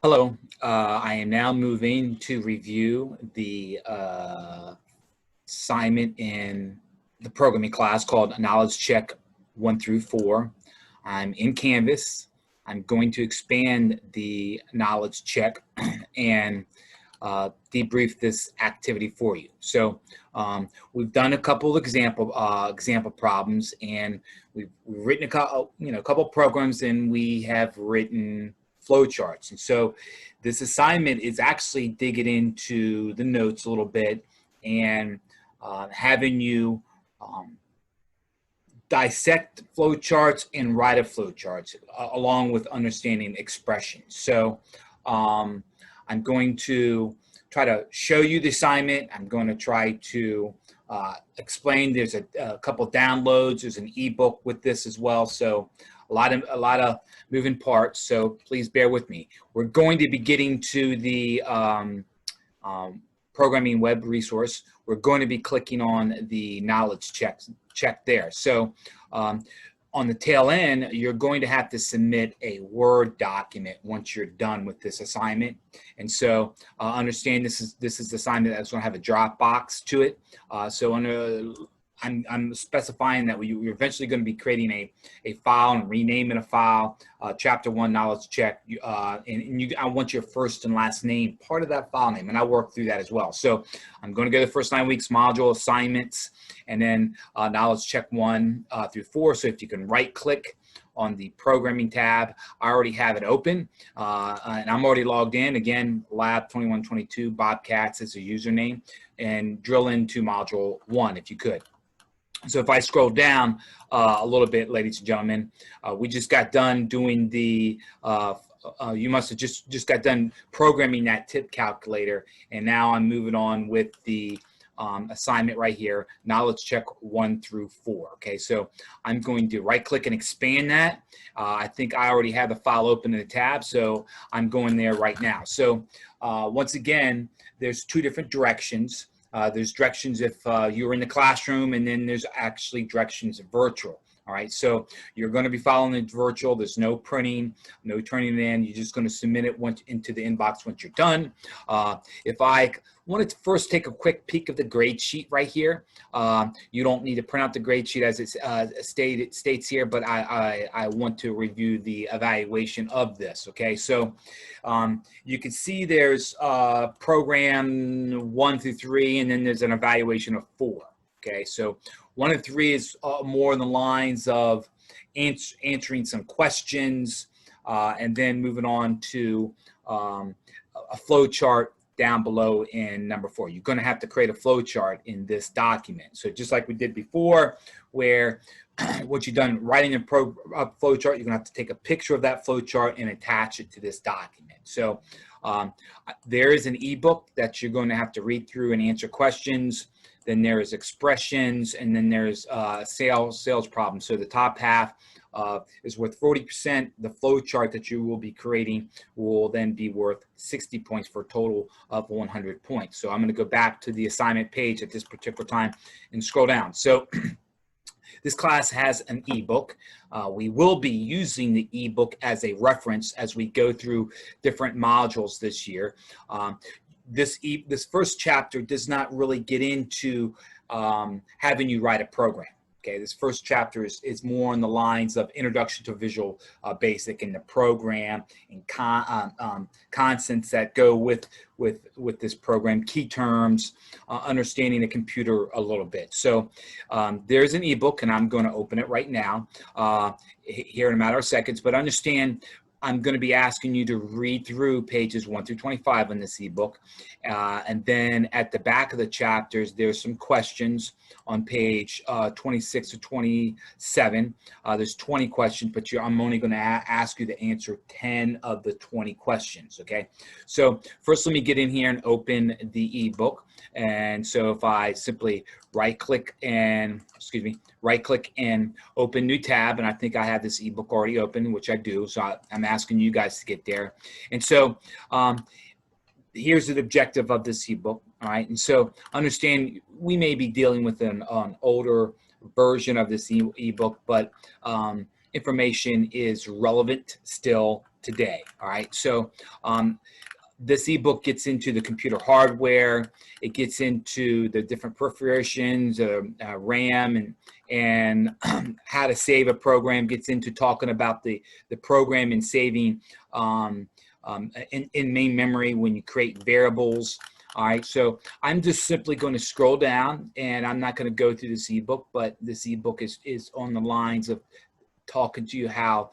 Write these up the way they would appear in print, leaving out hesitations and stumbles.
Hello, I am now moving to review the assignment in the programming class called Knowledge Check 1 through 4. I'm in Canvas. I'm going to expand the knowledge check and debrief this activity for you. So we've done a couple of example problems, and we've written a couple programs, and we have written flowcharts. And so this assignment is actually digging into the notes a little bit and having you dissect flowcharts and write a flowcharts along with understanding expressions. So I'm going to try to show you the assignment. I'm going to try to explain. There's a couple downloads. There's an ebook with this as well. So a lot of moving parts. So please bear with me. We're going to be getting to the programming web resource. We're going to be clicking on the knowledge check there. So on the tail end, you're going to have to submit a Word document once you're done with this assignment. And so understand this is the assignment that's going to have a Dropbox to it. So I'm specifying that we're eventually going to be creating a file and renaming a file, chapter 1 knowledge check, and I want your first and last name part of that file name, and I'll work through that as well. So I'm going to go to the first 9 weeks module assignments, and then knowledge check 1 through 4. So if you can right click on the programming tab, I already have it open, and I'm already logged in. Again, lab 2122 Bobcats is a username, and drill into module 1 if you could. So if I scroll down a little bit, ladies and gentlemen, we just got done doing the, you must have just got done programming that tip calculator, and now I'm moving on with the assignment right here, knowledge check 1 through 4. Okay, so I'm going to right click and expand that. I think I already have the file open in the tab, so I'm going there right now. So once again, there's 2 different directions. There's directions if you're in the classroom, and then there's actually directions virtual. All right, so you're going to be following it virtual. There's no printing, no turning it in. You're just going to submit it into the inbox once you're done. If I wanted to first take a quick peek of the grade sheet right here, you don't need to print out the grade sheet as it states here, but I want to review the evaluation of this. Okay, so you can see there's program 1 through 3, and then there's an evaluation of 4. Okay, so 1 and 3 is more in the lines of answering some questions, and then moving on to a flow chart down below in number 4. You're going to have to create a flow chart in this document. So just like we did before, where what you've done writing a flow chart, you're going to have to take a picture of that flow chart and attach it to this document. So there is an ebook that you're going to have to read through and answer questions. Then there's expressions, and then there's sales problems. So the top half is worth 40%. The flow chart that you will be creating will then be worth 60 points for a total of 100 points. So I'm going to go back to the assignment page at this particular time and scroll down. So this class has an ebook. We will be using the ebook as a reference as we go through different modules this year. This first chapter does not really get into having you write a program. Okay, this first chapter is more on the lines of introduction to Visual Basic and the program and concepts that go with this program, key terms, understanding the computer a little bit. So there's an ebook, and I'm going to open it right now here in a matter of seconds. But understand, I'm going to be asking you to read through pages 1 through 25 in this ebook. And then at the back of the chapters, there's some questions on page 26 to 27. There's 20 questions, but I'm only going to ask you to answer 10 of the 20 questions, okay? So first, let me get in here and open the ebook. And so if I simply right-click and open new tab, and I think I have this ebook already open, which I do, so I'm asking you guys to get there. And so here's the objective of this ebook, all right? And so understand, we may be dealing with an older version of this ebook, but information is relevant still today. All right. So this ebook gets into the computer hardware. It gets into the different perforations, RAM, and how to save a program. Gets into talking about the program and saving in main memory when you create variables. All right, so I'm just simply going to scroll down, and I'm not going to go through this ebook, but this ebook is on the lines of talking to you how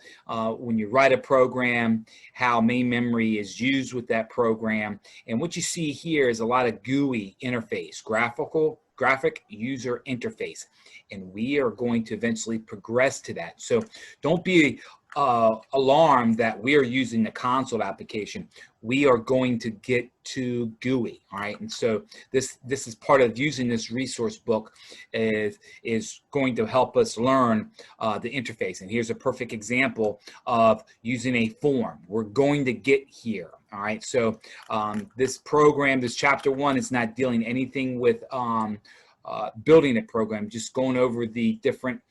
when you write a program, how main memory is used with that program. And what you see here is a lot of GUI interface, graphic user interface. And we are going to eventually progress to that. So don't be alarmed that we are using the console application. We are going to get to GUI, all right? And so this is part of using this resource book is going to help us learn the interface. And here's a perfect example of using a form. We're going to get here, all right? So this program, this chapter 1 is not dealing anything with building a program, just going over the different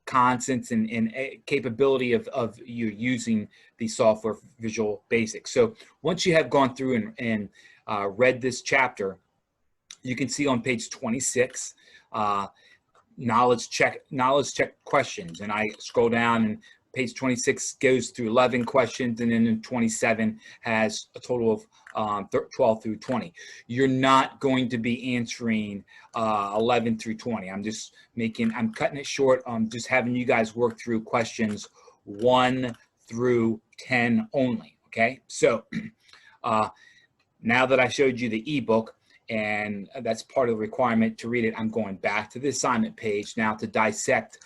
concepts and capability of you using the software Visual Basic. So once you have gone through and read this chapter, you can see on page 26, knowledge check questions. And I scroll down, and page 26 goes through 11 questions, and then 27 has a total of 12 through 20. You're not going to be answering 11 through 20. I'm cutting it short. I'm just having you guys work through questions 1 through 10 only. Okay, so now that I showed you the ebook, and that's part of the requirement to read it, I'm going back to the assignment page now to dissect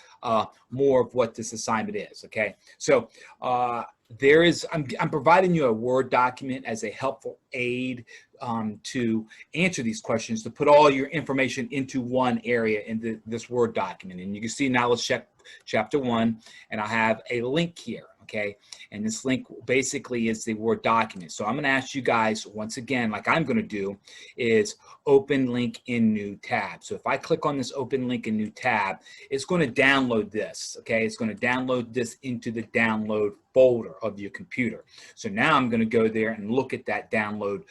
more of what this assignment is. Okay, so I'm providing you a Word document as a helpful aid to answer these questions, to put all your information into one area in this Word document. And you can see Knowledge Check Chapter 1, and I have a link here. Okay, and this link basically is the Word document. So I'm going to ask you guys once again, like I'm going to do, is open link in new tab. So if I click on this open link in new tab, it's going to download this. Okay, it's going to download this into the download folder of your computer. So now I'm going to go there and look at that download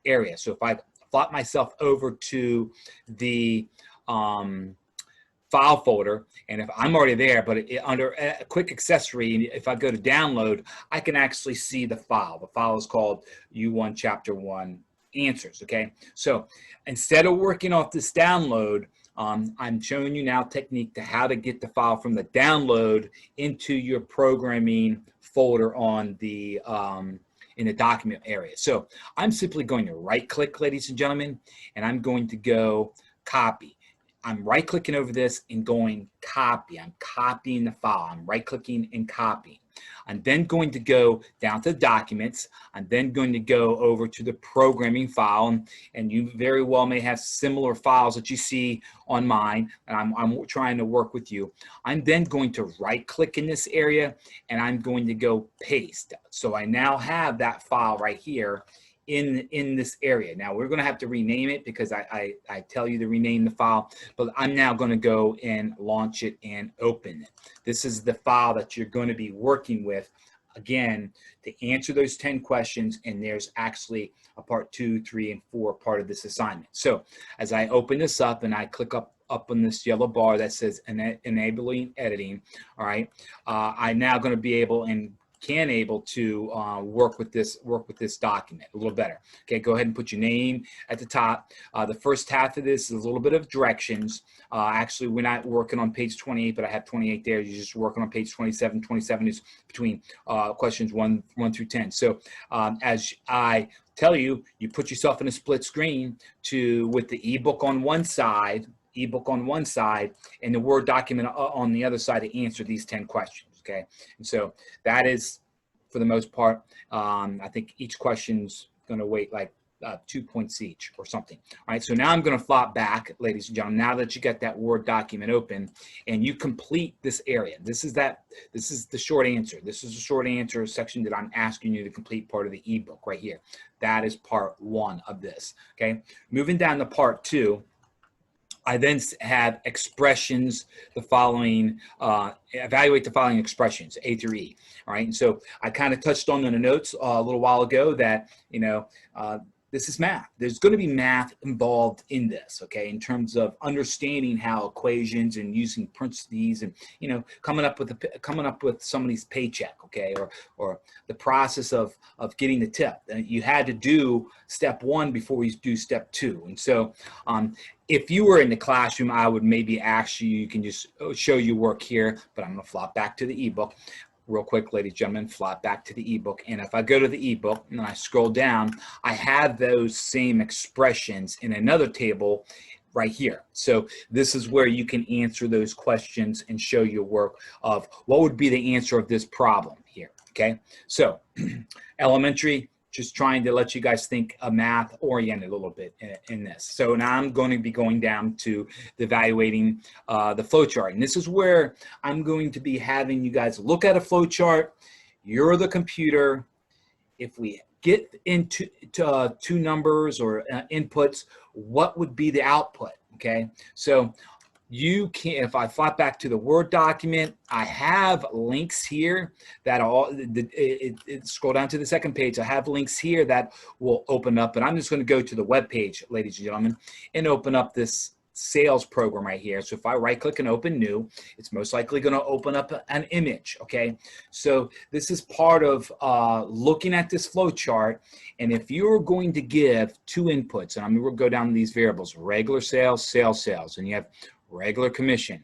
area. So if I flop myself over to the file folder, and if I'm already there, but under a quick accessory, if I go to download, I can actually see the file. The file is called U1 Chapter 1 Answers. Okay, so instead of working off this download, I'm showing you now technique to how to get the file from the download into your programming folder on the in the document area. So I'm simply going to right click, ladies and gentlemen, and I'm going to go copy. I'm right clicking over this and going copy. I'm copying the file. I'm right clicking and copying. I'm then going to go down to documents. I'm then going to go over to the programming file, and you very well may have similar files that you see on mine, and I'm trying to work with you. I'm then going to right click in this area, and I'm going to go paste. So I now have that file right here in this area. Now we're going to have to rename it because I tell you to rename the file, but I'm now going to go and launch it and open it. This is the file that you're going to be working with, again, to answer those 10 questions, and there's actually a part 2, 3, and 4 part of this assignment. So as I open this up and I click up on this yellow bar that says enabling editing, all right, I'm now going to be able to work with this document a little better. Okay, go ahead and put your name at the top. The first half of this is a little bit of directions. Actually, we're not working on page 28, but I have 28 there. You're just working on page 27. 27 is between questions 1 through 10. So as I tell you, you put yourself in a split screen with the ebook on one side, and the Word document on the other side to answer these 10 questions. Okay, and so that is, for the most part, I think each question's going to weight like 2 points each or something. All right, so now I'm going to flop back, ladies and gentlemen. Now that you got that Word document open and you complete this area, this is the short answer. This is the short answer section that I'm asking you to complete, part of the ebook right here. That is part 1 of this. Okay, moving down to part 2. I then have expressions, the following, evaluate the following expressions, A through E. All right. And so I kind of touched on in the notes a little while ago that, this is math. There's going to be math involved in this, okay, in terms of understanding how equations and using parentheses and, coming up with somebody's paycheck, okay, or the process of getting the tip. And you had to do step one before you do step two. And so if you were in the classroom, I would maybe ask you can just show your work here, but I'm going to flop back to the ebook. Real quick, ladies and gentlemen, flop back to the ebook. And if I go to the ebook and I scroll down, I have those same expressions in another table right here. So this is where you can answer those questions and show your work of what would be the answer of this problem here. Okay, so elementary, just trying to let you guys think math oriented a little bit in this. So now I'm going to be going down to the evaluating the flow chart. And this is where I'm going to be having you guys look at a flow chart. You're the computer. If we get into two numbers or inputs, what would be the output? Okay, so you can, if I flip back to the Word document, I have links here that scroll down to the second page. I have links here that will open up, and I'm just going to go to the web page, ladies and gentlemen, and open up this sales program right here. So if I right click and open new, it's most likely going to open up an image. Okay, so this is part of looking at this flow chart. And if you're going to give two inputs, and I'm going to go down to these variables: regular sales, sales, and you have regular commission,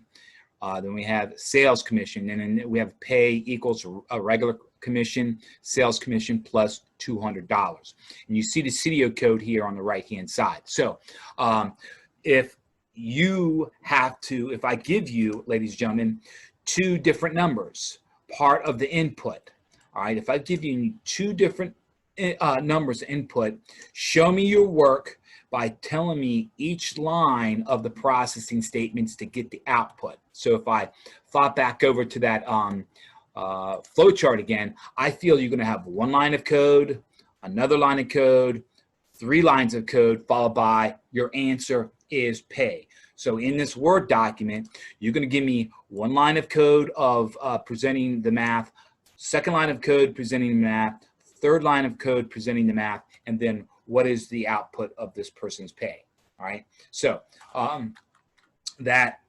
then we have sales commission, and then we have pay equals a regular commission, sales commission plus $200. And you see the CDO code here on the right hand side. So if I give you, ladies and gentlemen, two different numbers, part of the input, all right, if I give you two different numbers input, show me your work by telling me each line of the processing statements to get the output. So if I flop back over to that flow chart again, I feel you're going to have one line of code, another line of code, 3 lines of code, followed by your answer is pay. So in this Word document, you're going to give me one line of code of presenting the math, second line of code presenting the math, third line of code presenting the math, and then what is the output of this person's pay. All right, so that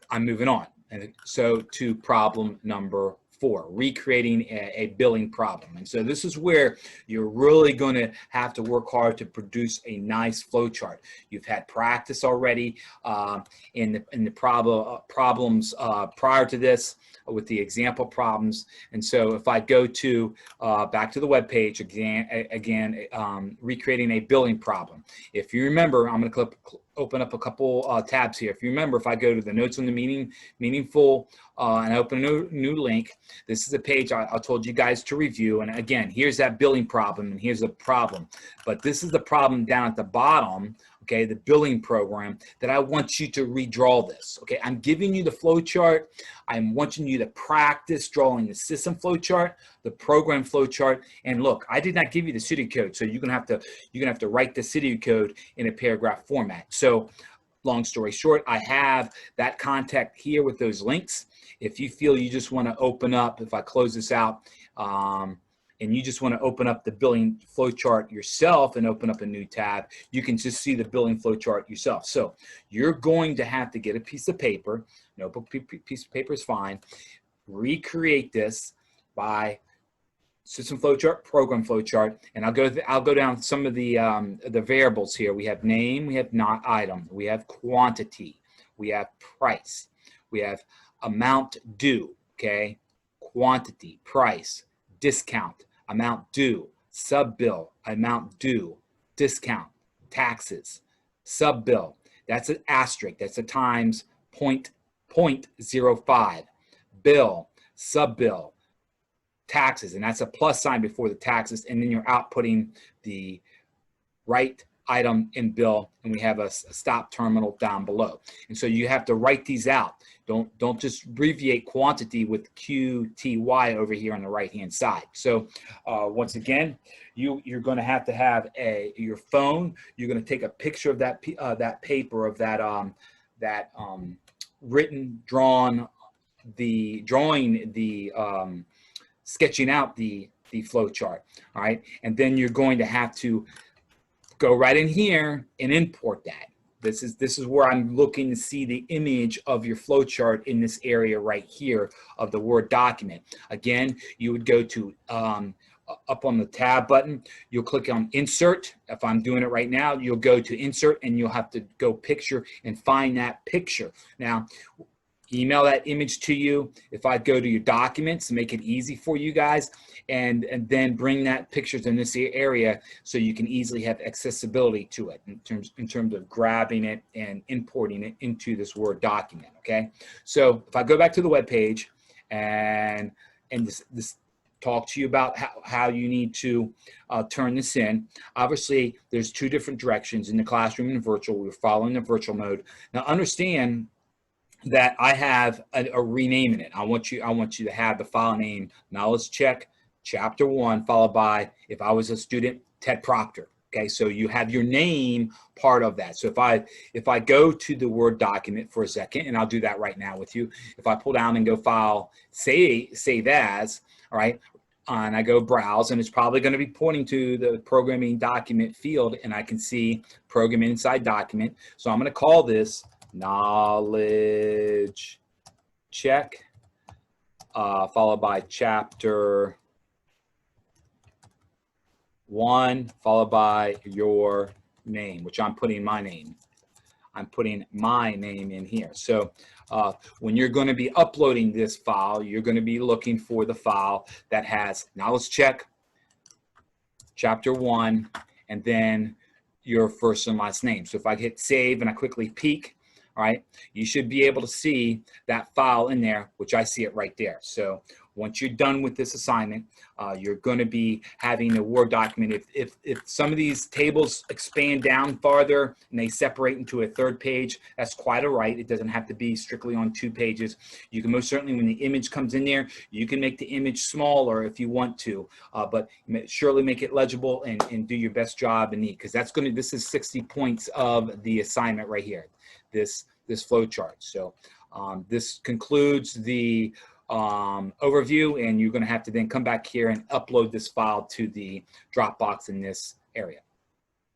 I'm moving on. And so to problem number 4, recreating a billing problem. And so this is where you're really going to have to work hard to produce a nice flow chart. You've had practice already in the problems prior to this with the example problems. And so if I go to back to the web page again, recreating a billing problem. If you remember, I'm going to open up a couple tabs here. If you remember, if I go to the notes on the meaningful and I open a new link, this is a page I told you guys to review. And again, here's that billing problem and here's the problem. But this is the problem down at the bottom, okay, the billing program that I want you to redraw this. Okay, I'm giving you the flow chart. I'm wanting you to practice drawing the system flow chart, the program flow chart. And look, I did not give you the city code, so you're gonna have to write the city code in a paragraph format. So long story short, I have that contact here with those links. If you feel you just want to open up, if I close this out, and you just want to open up the billing flow chart yourself and open up a new tab, you can just see the billing flow chart yourself. So you're going to have to get a piece of paper, notebook piece of paper is fine, recreate this by system flow chart, program flow chart, and I'll go down some of the variables here. We have name, we have not item, we have quantity, we have price, we have amount due, okay, quantity, price, discount, amount due, sub bill, amount due, discount, taxes, sub bill. That's an asterisk. That's a times 0.05. Bill, sub bill, taxes, and that's a plus sign before the taxes, and then you're outputting the right item in bill, and we have a stop terminal down below. And so you have to write these out. Don't just abbreviate quantity with QTY over here on the right hand side. So once again, you're going to have your phone. You're going to take a picture of that paper, of that written, drawing the sketching out the flow chart. All right, and then you're going to have to go right in here and import that. This is where I'm looking to see the image of your flow chart in this area right here of the Word document. Again, you would go to up on the tab button, you'll click on insert. If I'm doing it right now, you'll go to insert and you'll have to go picture and find that picture. Now, email that image to you. If I go to your documents, make it easy for you guys, and then bring that pictures in this area so you can easily have accessibility to it in terms of grabbing it and importing it into this Word document. Okay, so if I go back to the web page and this talk to you about how you need to turn this in. Obviously, there's two different directions in the classroom and virtual. We're following the virtual mode. Now, understand that I have a rename in it. I want you to have the file name Knowledge Check Chapter 1, followed by, if I was a student, Ted Proctor. Okay, so you have your name part of that. So if I go to the Word document for a second, and I'll do that right now with you. If I pull down and go File, Save As, all right, and I go Browse, and it's probably going to be pointing to the Programming Document field, and I can see Program Inside Document. So I'm going to call this Knowledge Check, followed by Chapter 1, followed by your name, which I'm putting my name. I'm putting my name in here. So when you're going to be uploading this file, you're going to be looking for the file that has Knowledge Check, Chapter 1, and then your first and last name. So if I hit save and I quickly peek, all right, you should be able to see that file in there, which I see it right there. So once you're done with this assignment, you're going to be having a Word document. If some of these tables expand down farther and they separate into a third page, that's quite all right. It doesn't have to be strictly on 2 pages. You can most certainly, when the image comes in there, you can make the image smaller if you want to, but surely make it legible and do your best job and neat, because this is 60 points of the assignment right here, this flow chart. So this concludes the overview, and you're going to have to then come back here and upload this file to the Dropbox in this area.